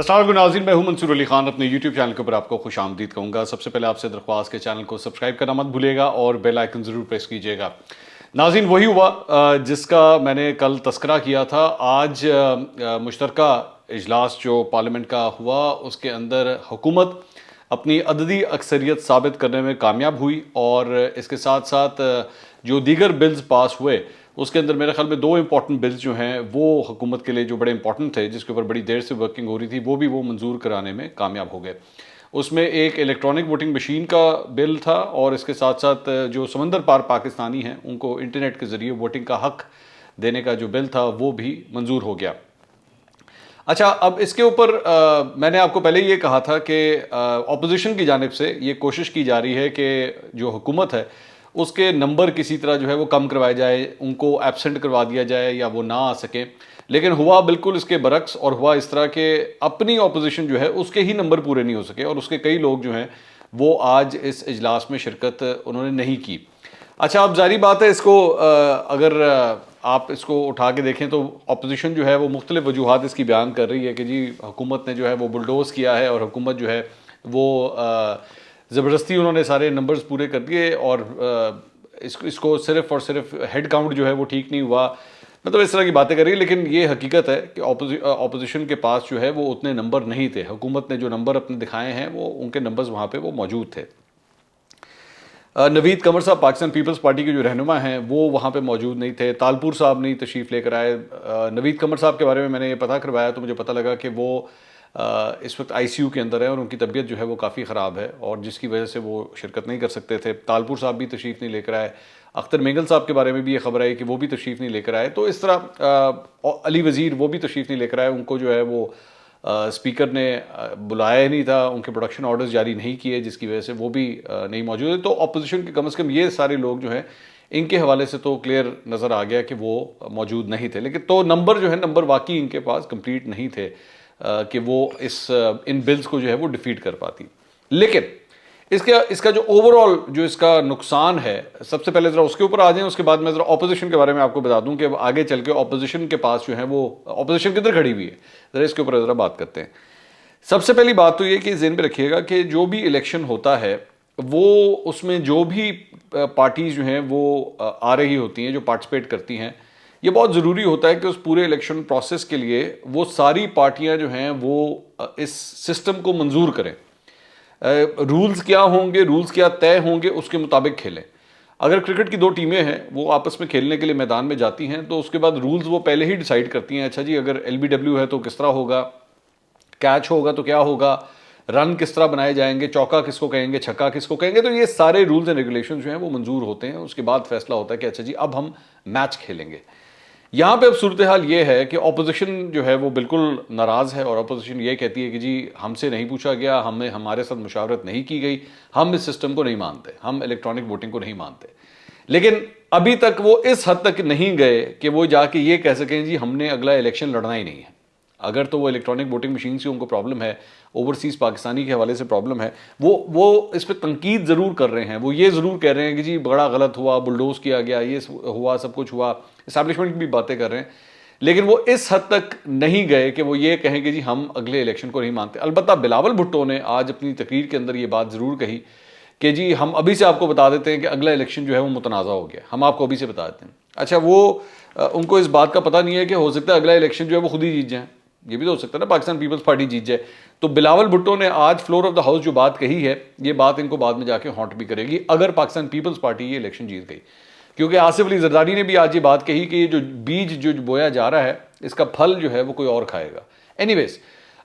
अस्सलाम वालेकुम नाज़रीन, मैं हूं मंसूर अली खान। अपने YouTube चैनल के ऊपर आपको खुश आमदीद कहूँगा। सबसे पहले आपसे दरख्वास्त के चैनल को सब्सक्राइब करना मत भूलिएगा और बेल आइकन ज़रूर प्रेस कीजिएगा। नाज़रीन, वही हुआ जिसका मैंने कल तस्करा किया था। आज मुश्तरका इजलास जो पार्लियामेंट का हुआ, उसके अंदर हुकूमत अपनी अददी अक्सरियत साबित करने में कामयाब हुई और इसके साथ साथ जो दीगर बिल्स पास हुए उसके अंदर मेरे ख्याल में दो इंपॉर्टेंट बिल्स जो हैं वो हुकूमत के लिए जो बड़े इंपॉर्टेंट थे, जिसके ऊपर बड़ी देर से वर्किंग हो रही थी, वो मंजूर कराने में कामयाब हो गए। उसमें एक इलेक्ट्रॉनिक वोटिंग मशीन का बिल था और इसके साथ साथ जो समंदर पार पाकिस्तानी हैं उनको इंटरनेट के ज़रिए वोटिंग का हक देने का जो बिल था वो भी मंजूर हो गया। अच्छा, अब इसके ऊपर मैंने आपको पहले ये कहा था कि ऑपोजिशन की जानिब से ये कोशिश की जा रही है कि जो हुकूमत है उसके नंबर किसी तरह जो है वो कम करवाए जाए, उनको एब्सेंट करवा दिया जाए या वो ना आ सकें। लेकिन हुआ बिल्कुल इसके बरक्स, और हुआ इस तरह के अपनी ऑपोजिशन जो है उसके ही नंबर पूरे नहीं हो सके और उसके कई लोग जो हैं वो आज इस इजलास में शिरकत उन्होंने नहीं की। अच्छा, अब जारी बात है, इसको अगर आप इसको उठा के देखें तो अपोजिशन जो है वो मुख्तलिफ वजूहात इसकी बयान कर रही है कि जी हुकूमत ने जो है वो बुलडोज़ किया है और हुकूमत जो है वो ज़बरदस्ती उन्होंने सारे नंबर्स पूरे कर दिए और इसको सिर्फ और सिर्फ हेड काउंट जो है वो ठीक नहीं हुआ, मतलब इस तरह की बातें कर रही है। लेकिन ये हकीकत है कि अपोजिशन के पास जो है वो उतने नंबर नहीं थे। हुकूमत ने जो नंबर अपने दिखाए हैं वो उनके नंबर्स वहाँ पर वो मौजूद थे। नवीद कमर साहब पाकिस्तान पीपल्स पार्टी के जो रहनुमा हैं वो वहाँ पे मौजूद नहीं थे। तालपुर साहब नहीं तशरीफ़ लेकर आए। नवीद कमर साहब के बारे में मैंने ये पता करवाया तो मुझे पता लगा कि वो इस वक्त ICU के अंदर है और उनकी तबीयत जो है वो काफ़ी ख़राब है और जिसकी वजह से वो शिरकत नहीं कर सकते थे। तालपुर साहब भी तशरीफ़ नहीं लेकर आए। अख्तर मेंगल साहब के बारे में भी ये खबर आई कि वो भी तशरीफ़ नहीं लेकर आए। तो इस तरह अली वज़ीर वो भी तशरीफ़ नहीं लेकर आए, उनको जो है वो स्पीकर ने बुलाया नहीं था, उनके प्रोडक्शन ऑर्डर्स जारी नहीं किए, जिसकी वजह से वो भी नहीं मौजूद है। तो अपोजिशन के कम से कम ये सारे लोग जो हैं इनके हवाले से तो क्लियर नज़र आ गया कि वो मौजूद नहीं थे। लेकिन तो नंबर जो है, नंबर वाकई इनके पास कंप्लीट नहीं थे कि वो इन बिल्स को जो है वो डिफीट कर पाती। लेकिन इसका जो ओवरऑल जो इसका नुकसान है, सबसे पहले ज़रा उसके ऊपर आ जाएं, उसके बाद मैं ज़रा ऑपोजिशन के बारे में आपको बता दूं कि आगे चल के ऑपोजिशन के पास जो है वो ऑपोजिशन किधर खड़ी हुई है, ज़रा इसके ऊपर ज़रा बात करते हैं। सबसे पहली बात तो ये कि ज़हन में रखिएगा कि जो भी इलेक्शन होता है वो उसमें जो भी पार्टीज़ जो हैं वो आ रही होती हैं, जो पार्टिसिपेट करती हैं, ये बहुत ज़रूरी होता है कि उस पूरे इलेक्शन प्रोसेस के लिए वो सारी पार्टियाँ जो हैं वो इस सिस्टम को मंजूर करें। रूल्स क्या होंगे, रूल्स क्या तय होंगे, उसके मुताबिक खेलें। अगर क्रिकेट की दो टीमें हैं वो आपस में खेलने के लिए मैदान में जाती हैं तो उसके बाद रूल्स वो पहले ही डिसाइड करती हैं। अच्छा जी, अगर LBW है तो किस तरह होगा, कैच होगा तो क्या होगा, रन किस तरह बनाए जाएंगे, चौका किसको कहेंगे, छक्का किसको कहेंगे। तो ये सारे रूल्स एंड रेगुलेशन जो हैं वो मंजूर होते हैं। उसके बाद फैसला होता है कि अच्छा जी अब हम मैच खेलेंगे। यहाँ पे अब सूरत हाल ये है कि ऑपोजिशन जो है वो बिल्कुल नाराज़ है और ऑपोजिशन ये कहती है कि जी हमसे नहीं पूछा गया, हमें हमारे साथ मुशावरत नहीं की गई, हम इस सिस्टम को नहीं मानते, हम इलेक्ट्रॉनिक वोटिंग को नहीं मानते। लेकिन अभी तक वो इस हद तक नहीं गए कि वो जाके ये कह सकें जी हमने अगला इलेक्शन लड़ना ही नहीं है। अगर तो वो इलेक्ट्रॉनिक वोटिंग मशीन से उनको प्रॉब्लम है, ओवरसीज़ पाकिस्तानी के हवाले से प्रॉब्लम है, वो इस पर तनकीद ज़रूर कर रहे हैं। वो ये ज़रूर कह रहे हैं कि जी बड़ा गलत हुआ, बुलडोज़ किया गया, ये हुआ, सब कुछ हुआ, इस्टेब्लिशमेंट की भी बातें कर रहे हैं। लेकिन वो इस हद तक नहीं गए कि वो ये कहें कि जी हम अगले इलेक्शन को नहीं मानते। अलबत्ता बिलावल भुट्टो ने आज अपनी तकरीर के अंदर ये बात ज़रूर कही कि जी हम अभी से आपको बता देते हैं कि अगला इलेक्शन जो है वो मुतनाज़ा हो गया, हम आपको अभी से बता देते हैं। अच्छा, वो उनको इस बात का पता नहीं है कि हो सकता है अगला इलेक्शन जो है वो खुद ही जीत जाए। ये भी तो हो सकता है ना, पाकिस्तान पीपल्स पार्टी जीत जाए। तो बिलावल भुट्टो ने आज फ्लोर ऑफ द हाउस जो बात कही है, ये बात इनको बाद में जाके हॉन्ट भी करेगी अगर पाकिस्तान पीपल्स पार्टी ये इलेक्शन जीत गई। क्योंकि आसिफ अली जरदारी ने भी आज ये बात कही कि ये जो बीज जो बोया जा रहा है इसका फल जो है वो कोई और खाएगा। एनीवेज,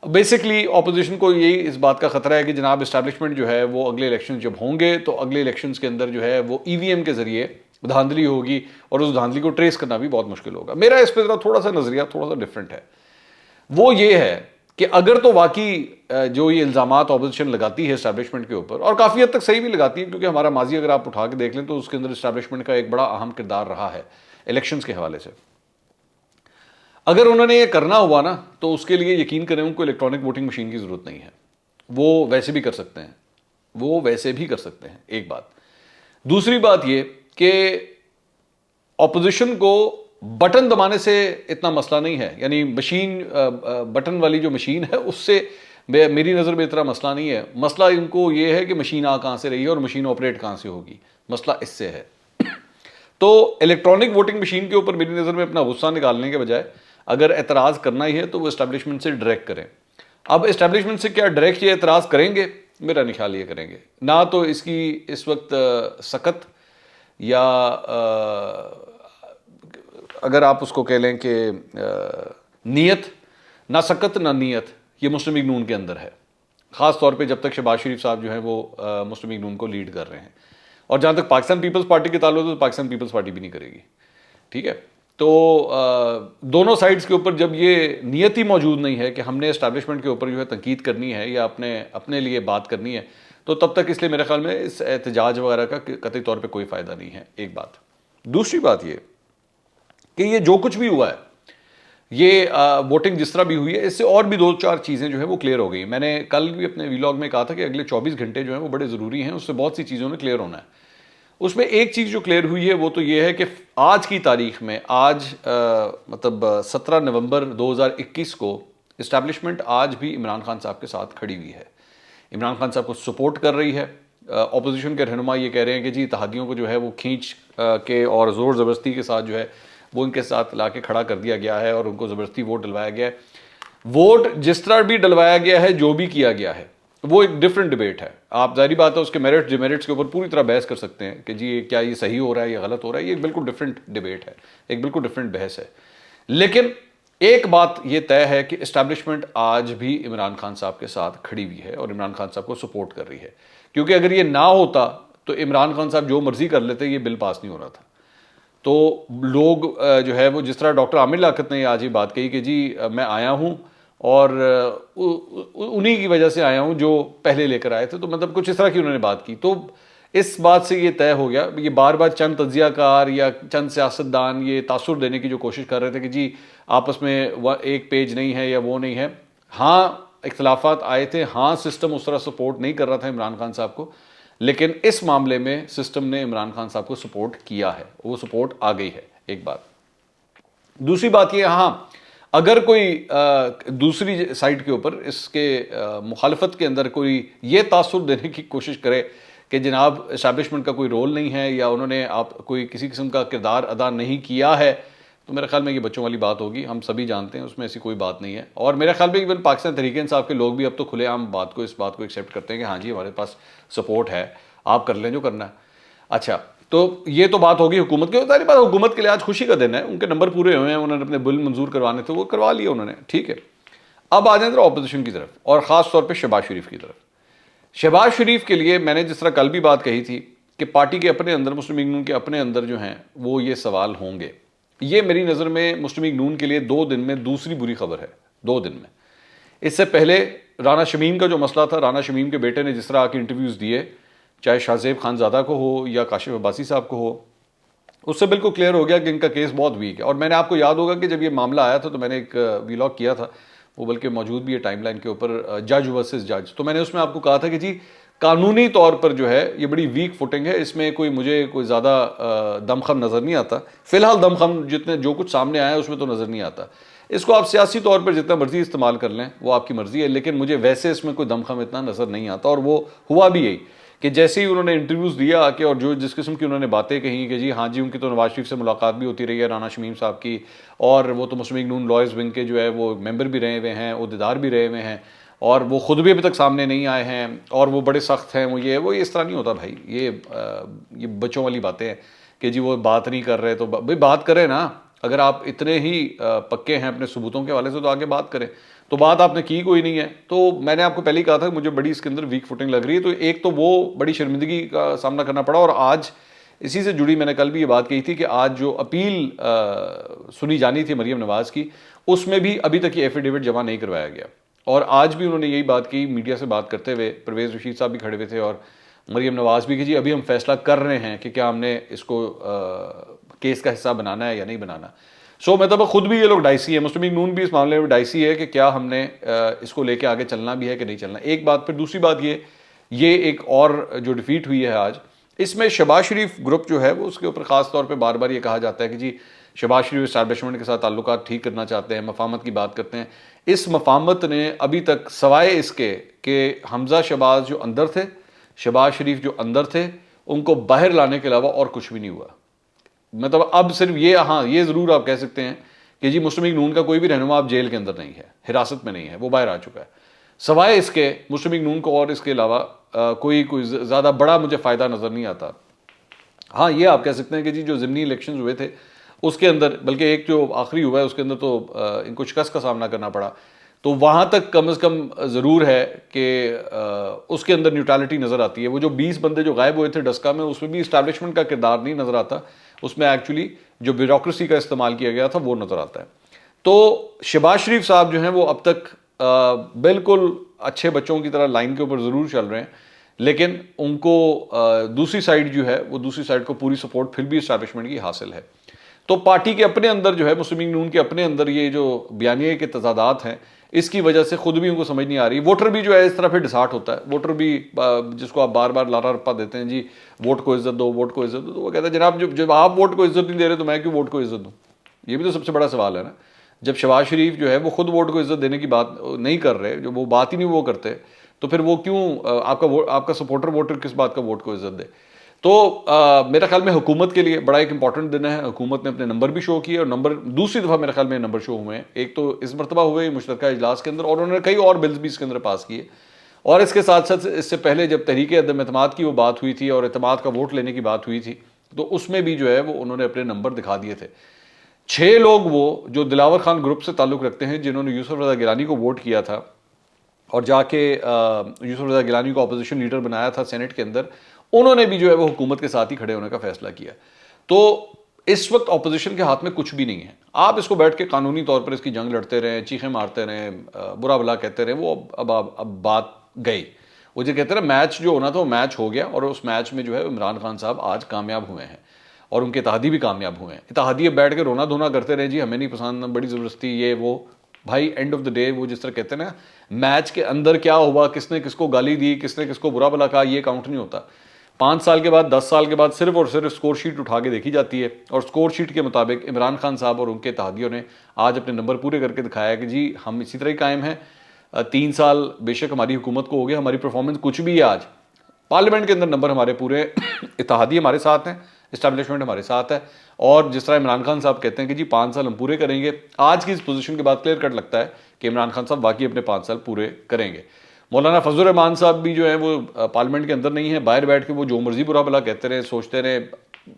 बेसिकली ऑपोजिशन को यही इस बात का खतरा है कि जनाब इस्टेब्लिशमेंट जो है वो अगले इलेक्शन जब होंगे तो अगले इलेक्शन के अंदर जो है वो EVM के जरिए धांधली होगी और उस धांधली को ट्रेस करना भी बहुत मुश्किल होगा। मेरा इस पर थोड़ा सा नजरिया थोड़ा सा डिफरेंट है। वो ये है कि अगर तो वाकई जो ये इल्ज़ामात ऑपोजिशन लगाती है इस्टेब्लिशमेंट के ऊपर, और काफ़ी हद तक सही भी लगाती है क्योंकि हमारा माजी अगर आप उठा के देख लें तो उसके अंदर इस्टेब्लिशमेंट का एक बड़ा अहम किरदार रहा है इलेक्शंस के हवाले से। अगर उन्होंने ये करना हुआ ना तो उसके लिए यकीन करें उनको इलेक्ट्रॉनिक वोटिंग मशीन की ज़रूरत नहीं है, वो वैसे भी कर सकते हैं, वो वैसे भी कर सकते हैं। एक बात। दूसरी बात ये कि ऑपोजिशन को बटन दबाने से इतना मसला नहीं है, यानी मशीन बटन वाली जो मशीन है उससे मेरी नज़र में इतना मसला नहीं है। मसला इनको ये है कि मशीन आ कहाँ से रही है और मशीन ऑपरेट कहाँ से होगी, मसला इससे है। तो इलेक्ट्रॉनिक वोटिंग मशीन के ऊपर मेरी नज़र में अपना गुस्सा निकालने के बजाय अगर एतराज़ करना ही है तो वो इस्टेब्लिशमेंट से डायरेक्ट करें। अब इस्टेब्लिशमेंट से क्या डायरेक्ट ये एतराज़ करेंगे? मेरा नहीं ख्याल ये करेंगे ना। तो इसकी इस वक्त सख्त या अगर आप उसको कह लें कि नीयत, ना सख्त ना नीयत, ये मुस्लिम लीग नून के अंदर है। ख़ास तौर पे जब तक शहबाज शरीफ साहब जो हैं वो मुस्लिम लीग नून को लीड कर रहे हैं। और जहाँ तक पाकिस्तान पीपल्स पार्टी के ताल्लुक है तो पाकिस्तान पीपल्स पार्टी भी नहीं करेगी, ठीक है। तो दोनों साइड्स के ऊपर जब ये नियत ही मौजूद नहीं है कि हमने इस्टेब्लिशमेंट के ऊपर जो है तनकीद करनी है या अपने लिए बात करनी है, तो तब तक इसलिए मेरे ख्याल में इस एहतजाज वगैरह का कतई तौर पे कोई फ़ायदा नहीं है। एक बात। दूसरी बात ये कि ये जो कुछ भी हुआ है, ये वोटिंग जिस तरह भी हुई है, इससे और भी 2-4 चीज़ें जो है वो क्लियर हो गई। मैंने कल भी अपने वीलॉग में कहा था कि अगले 24 घंटे जो है वो बड़े ज़रूरी हैं, उससे बहुत सी चीज़ों ने क्लियर होना है। उसमें एक चीज़ जो क्लियर हुई है वो तो ये है कि आज की तारीख में, आज मतलब 17 नवंबर 2021 को इस्टेब्लिशमेंट आज भी इमरान खान साहब के साथ खड़ी हुई है, इमरान खान साहब को सपोर्ट कर रही है। अपोजिशन के रहनुमा ये कह रहे हैं कि जी इत्तेहादियों को जो है वो खींच के और ज़ोर ज़बरदस्ती के साथ जो है वो इनके साथ ला के खड़ा कर दिया गया है और उनको ज़बरदस्ती वोट डलवाया गया है। वोट जिस तरह भी डलवाया गया है, जो भी किया गया है, वो एक डिफरेंट डिबेट है। आप जाहिर बात है उसके मेरिट्स डिमेरिट्स के ऊपर पूरी तरह बहस कर सकते हैं कि जी क्या ये सही हो रहा है या गलत हो रहा है, ये बिल्कुल डिफरेंट डिबेट है, एक बिल्कुल डिफरेंट बहस है। लेकिन एक बात ये तय है कि इस्टेब्लिशमेंट आज भी इमरान खान साहब के साथ खड़ी हुई है और इमरान खान साहब को सपोर्ट कर रही है, क्योंकि अगर ये ना होता तो इमरान खान साहब जो मर्जी कर लेते, ये बिल पास नहीं हो रहा था। तो लोग जो है वो, जिस तरह डॉक्टर आमिर लियाकत ने आज ये बात कही कि जी मैं आया हूँ और उन्हीं की वजह से आया हूँ जो पहले लेकर आए थे, तो मतलब कुछ इस तरह की उन्होंने बात की। तो इस बात से ये तय हो गया, ये बार बार चंद तज्जियाकार या चंद सियासतदान ये तासुर देने की जो कोशिश कर रहे थे कि जी आपस में एक पेज नहीं है या वो नहीं है। हाँ इख्तलाफात आए थे, हाँ सिस्टम उस तरह सपोर्ट नहीं कर रहा था इमरान खान साहब को, लेकिन इस मामले में सिस्टम ने इमरान खान साहब को सपोर्ट किया है, वो सपोर्ट आ गई है। एक बात। दूसरी बात ये, हाँ अगर कोई दूसरी साइड के ऊपर इसके मुखालफत के अंदर कोई ये तासुर देने की कोशिश करे कि जनाब इस्टेब्लिशमेंट का कोई रोल नहीं है या उन्होंने आप कोई किसी किस्म का किरदार अदा नहीं किया है, तो मेरे ख्याल में ये बच्चों वाली बात होगी। हम सभी जानते हैं उसमें ऐसी कोई बात नहीं है। और मेरे ख्याल में इवन पाकिस्तान तहरीक इंसाफ के लोग भी अब तो खुलेआम इस बात को एक्सेप्ट करते हैं कि हाँ जी हमारे पास सपोर्ट है, आप कर लें जो करना है। अच्छा, तो ये तो बात होगी हुकूमत की। सारी बात हुकूमत के लिए आज खुशी का दिन है, उनके नंबर पूरे हुए हैं, उन्होंने अपने बिल मंजूर करवाने थे वो करवा लिए उन्होंने, ठीक है। अब आ जाए जरा अपोजिशन की तरफ और ख़ास तौर पर शहबाज शरीफ की तरफ। शहबाज शरीफ के लिए मैंने जिस तरह कल भी बात कही थी कि पार्टी के अपने अंदर, मुस्लिम लीग नून के अपने अंदर जो हैं वो ये सवाल होंगे। ये मेरी नज़र में मुस्लिम लीग नून के लिए 2 दिन में दूसरी बुरी खबर है। 2 दिन में, इससे पहले राना शमीम का जो मसला था, राना शमीम के बेटे ने जिस तरह आके इंटरव्यूज़ दिए, चाहे शाहजेब खानज़ादा को हो या काशिफ अब्बासी साहब को हो, उससे बिल्कुल क्लियर हो गया कि इनका केस बहुत वीक है। और मैंने, आपको याद होगा कि जब ये मामला आया था तो मैंने एक व्लॉग किया था, वो बल्कि मौजूद भी है टाइमलाइन के ऊपर, जज वर्सेस जज। तो मैंने उसमें आपको कहा था कि जी कानूनी तौर पर जो है ये बड़ी वीक फुटिंग है, इसमें मुझे कोई ज़्यादा दमखम नज़र नहीं आता। फ़िलहाल दमखम जो कुछ सामने आया है उसमें तो नज़र नहीं आता। इसको आप सियासी तौर पर जितना मर्जी इस्तेमाल कर लें, वो आपकी मर्ज़ी है, लेकिन मुझे वैसे इसमें कोई दमखम इतना नज़र नहीं आता। और वो हुआ भी यही कि जैसे ही उन्होंने इंटरव्यूज़ दिया आके और जो जिस किस्म की उन्होंने बातें कही कि जी हाँ जी उनकी तो नवाज शरीफ से मुलाकात भी होती रही है, राना शमीम साहब की, और वो तो मुस्लिम लीग नून लॉयर्स विंग के जो है वो मेंबर भी रहे हुए हैं, उहदेदार भी रहे हुए हैं, और वो खुद भी अभी तक सामने नहीं आए हैं, और वो बड़े सख्त हैं, वो इस तरह नहीं होता भाई। ये बच्चों वाली बातें हैं कि जी वो बात नहीं कर रहे, तो भाई बात करें ना। अगर आप इतने ही पक्के हैं अपने सबूतों के हवाले से तो आगे बात करें। तो बात आपने की कोई नहीं है। तो मैंने आपको पहले ही कहा था मुझे बड़ी इसके अंदर वीक फुटिंग लग रही है। तो एक तो वो बड़ी शर्मिंदगी का सामना करना पड़ा, और आज इसी से जुड़ी मैंने कल भी ये बात कही थी कि आज जो अपील सुनी जानी थी मरीम नवाज़ की, उसमें भी अभी तक ये एफिडेविट जमा नहीं करवाया गया। और आज भी उन्होंने यही बात की मीडिया से बात करते हुए, परवेज़ रशीद साहब भी खड़े हुए थे और मरीम नवाज़ भी, कि जी अभी हम फैसला कर रहे हैं कि क्या हमने इसको केस का हिस्सा बनाना है या नहीं बनाना। मतलब खुद भी ये लोग डाइसी है, मुस्लिम लीग नून भी इस मामले में डाइसी है कि क्या हमने इसको लेके आगे चलना भी है कि नहीं चलना। एक बात। फिर दूसरी बात ये एक और जो डिफीट हुई है आज, इसमें शहबाज शरीफ ग्रुप जो है वो उसके ऊपर ख़ास तौर पे बार बार ये कहा जाता है कि जी शहबाज शरीफ इस्टेब्लिशमेंट के साथ ताल्लुकात ठीक करना चाहते हैं, मफामत की बात करते हैं। इस मफामत ने अभी तक सवाए इसके कि हमजा शहबाज जो अंदर थे, शहबाज शरीफ जो अंदर थे, उनको बाहर लाने के अलावा और कुछ भी नहीं हुआ। मतलब अब सिर्फ ये, हाँ ये ज़रूर आप कह सकते हैं कि जी मुस्लिम लीग नून का कोई भी रहनुमा अब जेल के अंदर नहीं है, हिरासत में नहीं है, वो बाहर आ चुका है। सवाए इसके मुस्लिम लीग नून को और इसके अलावा कोई ज़्यादा बड़ा मुझे फ़ायदा नज़र नहीं आता। हाँ ये आप कह सकते हैं कि जी जो ज़िमनी इलेक्शन हुए थे उसके अंदर, बल्कि एक जो आखिरी हुआ है उसके अंदर तो इनको शिकस्त का सामना करना पड़ा, तो वहाँ तक कम से कम ज़रूर है कि उसके अंदर न्यूट्रलिटी नज़र आती है। वो जो 20 बंदे जो गायब हुए थे डस्का में, उसमें भी इस्टेब्लिशमेंट का किरदार नहीं नज़र आता, उसमें एक्चुअली जो ब्यूरोक्रेसी का इस्तेमाल किया गया था वो नज़र आता है। तो शहबाज शरीफ साहब जो हैं वो अब तक बिल्कुल अच्छे बच्चों की तरह लाइन के ऊपर ज़रूर चल रहे हैं, लेकिन उनको दूसरी साइड जो है वो दूसरी साइड को पूरी सपोर्ट फिर भी इस्टेब्लिशमेंट की हासिल है। तो पार्टी के अपने अंदर जो है, मुस्लिम लीग नून के अपने अंदर ये जो बयानिए के तजादात हैं, इसकी वजह से खुद भी उनको समझ नहीं आ रही। वोटर भी जो है इस तरह फिर डिसार्ट होता है। वोटर भी जिसको आप बार बार लारा रप्पा देते हैं जी वोट को इज्जत दो, वोट को इज्जत दो, तो वो कहता है जनाब जब आप वोट को इज्जत नहीं दे रहे तो मैं क्यों वोट को इज्जत दूँ? ये भी तो सबसे बड़ा सवाल है ना। जब शहबाज शरीफ जो है वो खुद वोट को इज्जत देने की बात नहीं कर रहे, जो वो बात ही नहीं वो करते, तो फिर वो क्यों आपका सपोर्टर वोटर किस बात का वोट को इज्जत दे? तो मेरा ख्याल में हुकूमत के लिए बड़ा एक इंपॉर्टेंट दिन है। हुकूमत ने अपने नंबर भी शो किए और नंबर दूसरी दफ़ा मेरे ख्याल में नंबर शो हुए हैं। एक तो इस मरतबा हुए मुश्तरका इजलास के अंदर, और उन्होंने कई और बिल्स भी इसके अंदर पास किए। और इसके साथ साथ इससे पहले जब तहरीक अदम एतमाद की वो बात हुई थी और एतमाद का वोट लेने की बात हुई थी, तो उसमें भी जो है वो उन्होंने अपने नंबर दिखा दिए थे। 6 लोग वो जो दिलावर खान ग्रुप से ताल्लुक़ रखते हैं, जिन्होंने यूसुफ रज़ा गिलानी को वोट किया था और जाके यूसुफ रज़ा गिलानी को अपोजिशन लीडर बनाया था सेनेट के अंदर, उन्होंने भी जो है वो हुकूमत के साथ ही खड़े होने का फैसला किया। तो इस वक्त अपोजिशन के हाथ में कुछ भी नहीं है। आप इसको बैठ के कानूनी तौर पर इसकी जंग लड़ते रहें, चीखें मारते रहें, बुरा भला कहते रहें, वो अब बात गई। वो जो कहते हैं ना, मैच जो होना था वो मैच हो गया, और उस मैच में जो है इमरान खान साहब आज कामयाब हुए हैं और उनके इत्तेहादी भी कामयाब हुए हैं। इत्तेहादी बैठ के रोना धोना करते रहे जी हमें नहीं पसंद, बड़ी ज़बरदस्ती, ये वो। भाई एंड ऑफ द डे वो जिस तरह कहते हैं ना, मैच के अंदर क्या हुआ, किसने किसको गाली दी, किसने किसको बुरा भला कहा, ये काउंट नहीं होता। 5 साल के बाद, 10 साल के बाद सिर्फ और सिर्फ स्कोर शीट उठा के देखी जाती है, और स्कोर शीट के मुताबिक इमरान खान साहब और उनके इत्तेहादियों ने आज अपने नंबर पूरे करके दिखाया कि जी हम इसी तरह ही कायम हैं। 3 साल बेशक हमारी हुकूमत को हो गया, हमारी परफॉर्मेंस कुछ भी है, आज पार्लियामेंट के अंदर नंबर हमारे पूरे, इत्तेहादी हमारे साथ हैं, इस्टेब्लिशमेंट हमारे साथ है, और जिस तरह इमरान खान साहब कहते हैं कि जी 5 साल हम पूरे करेंगे, आज की इस पोजीशन के बाद क्लियर कट लगता है कि इमरान खान साहब वाकई अपने 5 साल पूरे करेंगे। मौलाना फजल रहमान साहब भी जो है वो पार्लियामेंट के अंदर नहीं है, बाहर बैठ के वो जो मर्जी बुरा भला कहते रहे, सोचते रहे,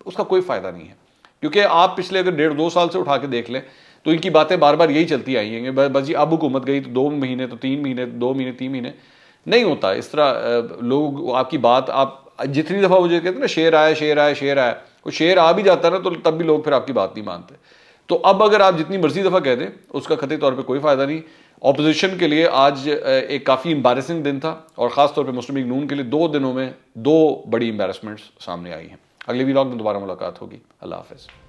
उसका कोई फ़ायदा नहीं है। क्योंकि आप पिछले अगर 1.5-2 साल से उठा के देख लें तो इनकी बातें बार बार यही चलती आई हैं, बस जी अब हुकूमत गई तो 2 महीने, तो 3 महीने, 2 महीने, 3 महीने, नहीं होता इस तरह। लोग आपकी बात, आप जितनी दफ़ा मुझे कहते हैं ना शेर आया शेर आया शेर आया, वो शेर आ भी जाता है ना तो तब भी लोग फिर आपकी बात नहीं मानते। तो अब अगर आप जितनी मर्जी दफ़ा कह दें उसका कतई तौर पे कोई फ़ायदा नहीं। ऑपोजिशन के लिए आज एक काफ़ी एम्बैरेसिंग दिन था, और ख़ास तौर पे मुस्लिम लीग नून के लिए 2 दिनों में 2 बड़ी एम्बैरेसमेंट्स सामने आई हैं। अगले व्लॉग में दोबारा मुलाकात होगी। अल्लाह हाफ़िज़।